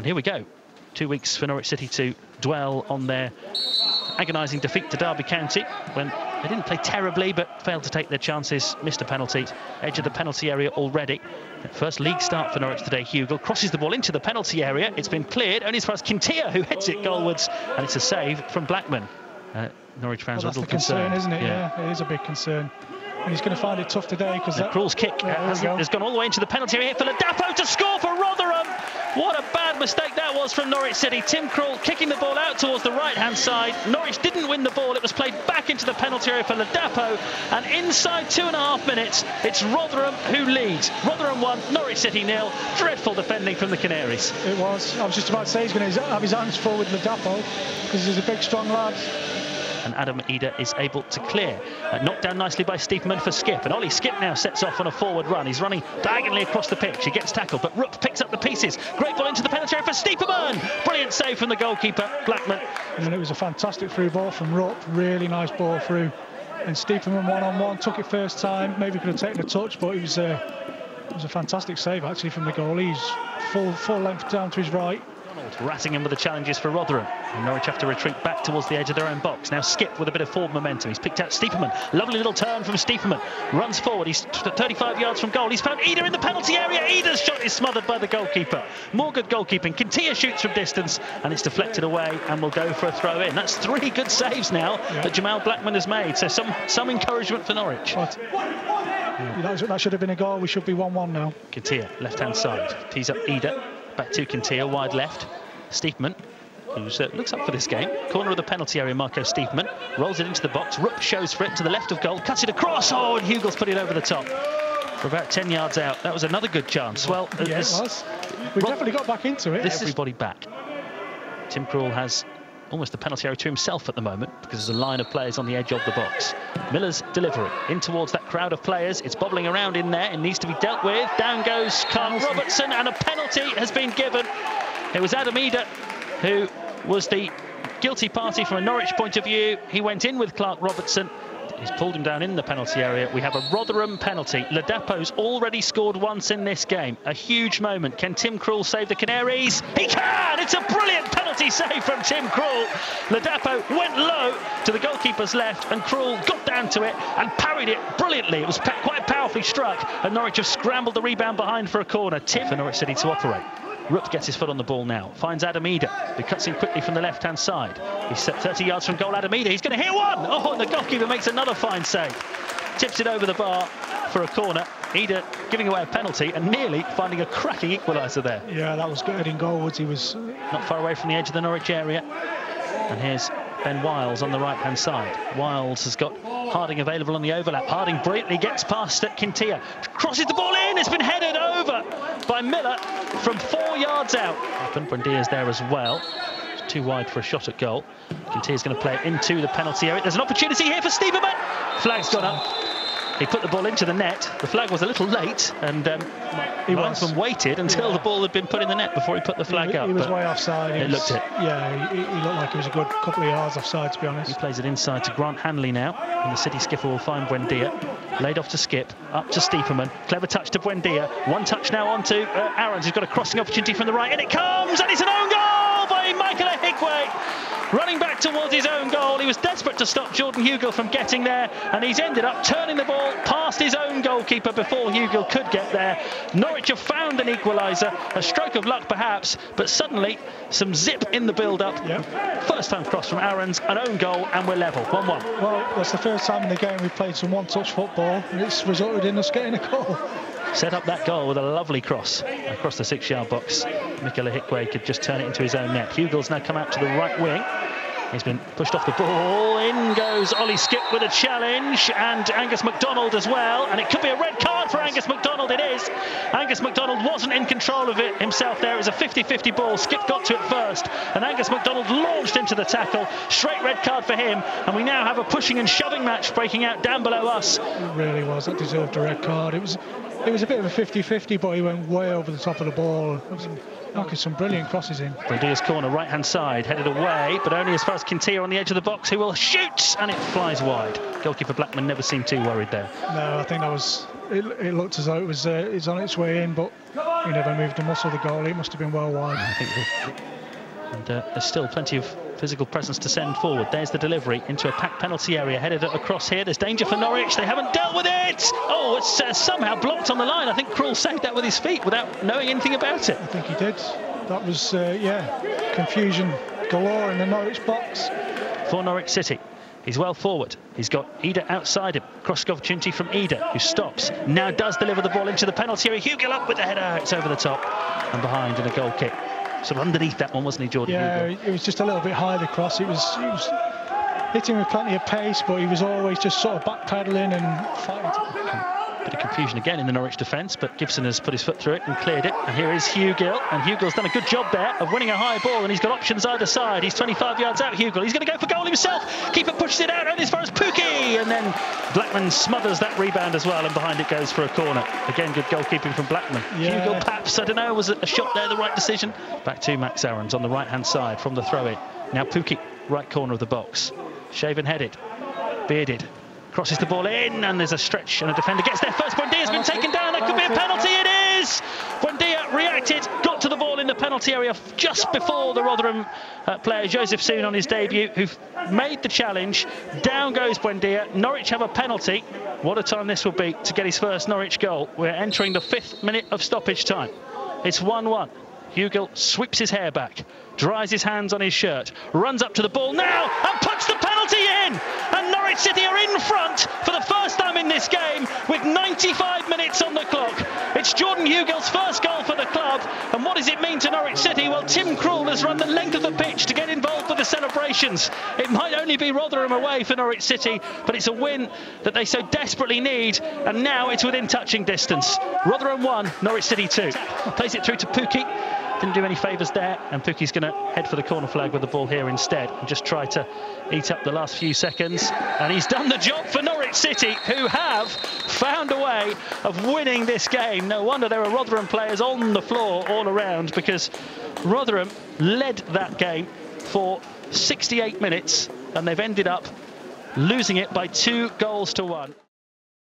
here we go. 2 weeks for Norwich City to dwell on their agonising defeat to Derby County when they didn't play terribly but failed to take their chances, missed a penalty, edge of the penalty area already. First league start for Norwich today. Hugill crosses the ball into the penalty area. It's been cleared only as far as Kintia, who heads it goalwards, and it's a save from Blackman. Norwich fans are a little concerned, isn't it? Yeah, it is a big concern. And he's going to find it tough today because Krul's kick has gone all the way into the penalty area for Ladapo to score for Rotherham. What a bad mistake that was from Norwich City. Tim Krul kicking the ball out towards the right-hand side. Norwich didn't win the ball. It was played back into the penalty area for Ladapo. And inside 2.5 minutes, it's Rotherham who leads. Rotherham 1, Norwich City 0. Dreadful defending from the Canaries. It was. I was just about to say he's going to have his hands full with Ladapo because he's a big, strong lad. And Adam Ida is able to clear. Knocked down nicely by Stiepermann for Skip. And Ollie Skip now sets off on a forward run. He's running diagonally across the pitch. He gets tackled, but Rupp picks up the pieces. Great ball into the penalty area for Stiepermann. Brilliant save from the goalkeeper, Blackman. And it was a fantastic through ball from Rupp. Really nice ball through. And Stiepermann one-on-one, took it first time. Maybe could have taken a touch, but it was a fantastic save actually from the goalie. He's full length down to his right. Ratting him with the challenges for Rotherham. And Norwich have to retreat back towards the edge of their own box. Now Skip with a bit of forward momentum. He's picked out Stiepermann. Lovely little turn from Stiepermann. Runs forward. He's 35 yards from goal. He's found Ida in the penalty area. Ida's shot is smothered by the goalkeeper. More good goalkeeping. Kintia shoots from distance and it's deflected away and will go for a throw in. That's 3 good saves now that Jamal Blackman has made. So some encouragement for Norwich. That should have been a goal. We should be 1-1 now. Kintia, left-hand side. Tees up Ida. Back to Kintia, wide left. Stiepermann, who looks up for this game. Corner of the penalty area, Marco Stiepermann. Rolls it into the box. Rupp shows for it to the left of goal. Cuts it across. Oh, and Hugill's put it over the top. For about 10 yards out. That was another good chance. Well, yeah, it was. We definitely got back into it. Everybody back. Tim Krul has almost the penalty area to himself at the moment because there's a line of players on the edge of the box. Miller's delivery in towards that crowd of players. It's bobbling around in there. It needs to be dealt with. Down goes Clark Robertson and a penalty has been given. It was Adam Ida who was the guilty party from a Norwich point of view. He went in with Clark Robertson. He's pulled him down in the penalty area. We have a Rotherham penalty. Ladapo's already scored once in this game. A huge moment. Can Tim Krul save the Canaries? He can! It's a brilliant penalty save from Tim Krul. Ladapo went low to the goalkeeper's left and Krul got down to it and parried it brilliantly. It was quite powerfully struck and Norwich have scrambled the rebound behind for a corner. Tim for Norwich City to operate. Rupp gets his foot on the ball now, finds Adam Ida, who cuts in quickly from the left-hand side. He's set 30 yards from goal, Adam Ida, he's going to hit one! Oh, and the goalkeeper makes another fine save. Tips it over the bar for a corner. Ida giving away a penalty and nearly finding a cracking equaliser there. Yeah, that was good in goalwards. He was not far away from the edge of the Norwich area. And here's Ben Wiles on the right-hand side. Wiles has got Harding available on the overlap. Harding brilliantly gets past at Kintia. Crosses the ball in. It's been headed over by Miller from 4 yards out. Buendia's there as well. It's too wide for a shot at goal. Kintia's going to play it into the penalty area. There's an opportunity here for Stiepermann. Flag's gone up. He put the ball into the net. The flag was a little late, and linesman waited until the ball had been put in the net before he put the flag up. He was way offside. It looked it. Yeah, he looked like he was a good couple of yards offside, to be honest. He plays it inside to Grant Hanley now, and the City skipper will find Buendia. Laid off to Skip, up to Stiepermann. Clever touch to Buendia. One touch now on to Aarons, who's got a crossing opportunity from the right, and it comes, and it's an own goal by Michael Higwe. Running back towards his own goal. He was desperate to stop Jordan Hugill from getting there, and he's ended up turning the ball past his own goalkeeper before Hugill could get there. Norwich have found an equaliser, a stroke of luck perhaps, but suddenly some zip in the build-up. Yep. First time cross from Aarons, an own goal, and we're level, 1-1. Well, that's the first time in the game we've played some one-touch football, and it's resulted in us getting a goal. Set up that goal with a lovely cross across the 6-yard box. Michael Higwe could just turn it into his own net. Hugill's now come out to the right wing. He's been pushed off the ball. In goes Ollie Skip with a challenge, and Angus MacDonald as well. And it could be a red card for Angus MacDonald. It is. Angus MacDonald wasn't in control of it himself there. It was a 50-50 ball. Skip got to it first, and Angus MacDonald launched into the tackle. Straight red card for him, and we now have a pushing and shoving match breaking out down below us. It really was. That deserved a red card. It was a bit of a 50-50, but he went way over the top of the ball. It was knocking some brilliant crosses in. Buendia's corner, right-hand side, headed away, but only as far as Kintia on the edge of the box, who will shoot, and it flies wide. Goalkeeper Blackman never seemed too worried there. No, I think that was. It looked as though it was on its way in, but he never moved a muscle, the goalie. It must have been well wide. I think and there's still plenty of physical presence to send forward. There's the delivery into a packed penalty area, headed across here. There's danger for Norwich. They haven't dealt with it. Oh, it's somehow blocked on the line. I think Krul saved that with his feet without knowing anything about it. I think he did. That was, confusion galore in the Norwich box. For Norwich City, he's well forward. He's got Ida outside him. Cross opportunity from Ida, who stops. Now does deliver the ball into the penalty area. Hugill up with the header. It's over the top and behind in a goal kick. Sort of underneath that one, wasn't he, Jordan? Yeah, Hugill? it was just a little bit high, the cross. He was hitting with plenty of pace, but he was always just sort of backpedaling and fighting. Bit of confusion again in the Norwich defence, but Gibson has put his foot through it and cleared it. And here is Hugill, and Hugill's done a good job there of winning a high ball, and he's got options either side. He's 25 yards out, Hugill. He's going to go for goal himself. Keeper pushes it out only as far as Pukki, and then Blackman smothers that rebound as well, and behind it goes for a corner. Again, good goalkeeping from Blackman. Yeah. Hugill, perhaps, I don't know, was a shot there the right decision? Back to Max Aarons on the right-hand side from the throw-in. Now Pukki, right corner of the box. Shaven headed, bearded. Crosses the ball in, and there's a stretch, and a defender gets there first. Buendia's been taken down. That could be a penalty. It is! Buendia reacted, got to the ball in the penalty area just before the Rotherham player, Joseph Soon, on his debut, who made the challenge. Down goes Buendia. Norwich have a penalty. What a time this will be to get his first Norwich goal. We're entering the 5th minute of stoppage time. It's 1-1. Hugill sweeps his hair back, dries his hands on his shirt, runs up to the ball now and puts the penalty in! And Norwich City are in front for the first time in this game with 95 minutes on the clock. It's Jordan Hugill's first goal for the club. And what does it mean to Norwich City? Well, Tim Krul has run the length of the pitch to get involved with the celebrations. It might only be Rotherham away for Norwich City, but it's a win that they so desperately need. And now it's within touching distance. Rotherham 1, Norwich City 2. Plays it through to Pukki. Didn't do any favours there, and Pukki's going to head for the corner flag with the ball here instead and just try to eat up the last few seconds. And he's done the job for Norwich City, who have found a way of winning this game. No wonder there are Rotherham players on the floor all around, because Rotherham led that game for 68 minutes and they've ended up losing it by 2 goals to 1.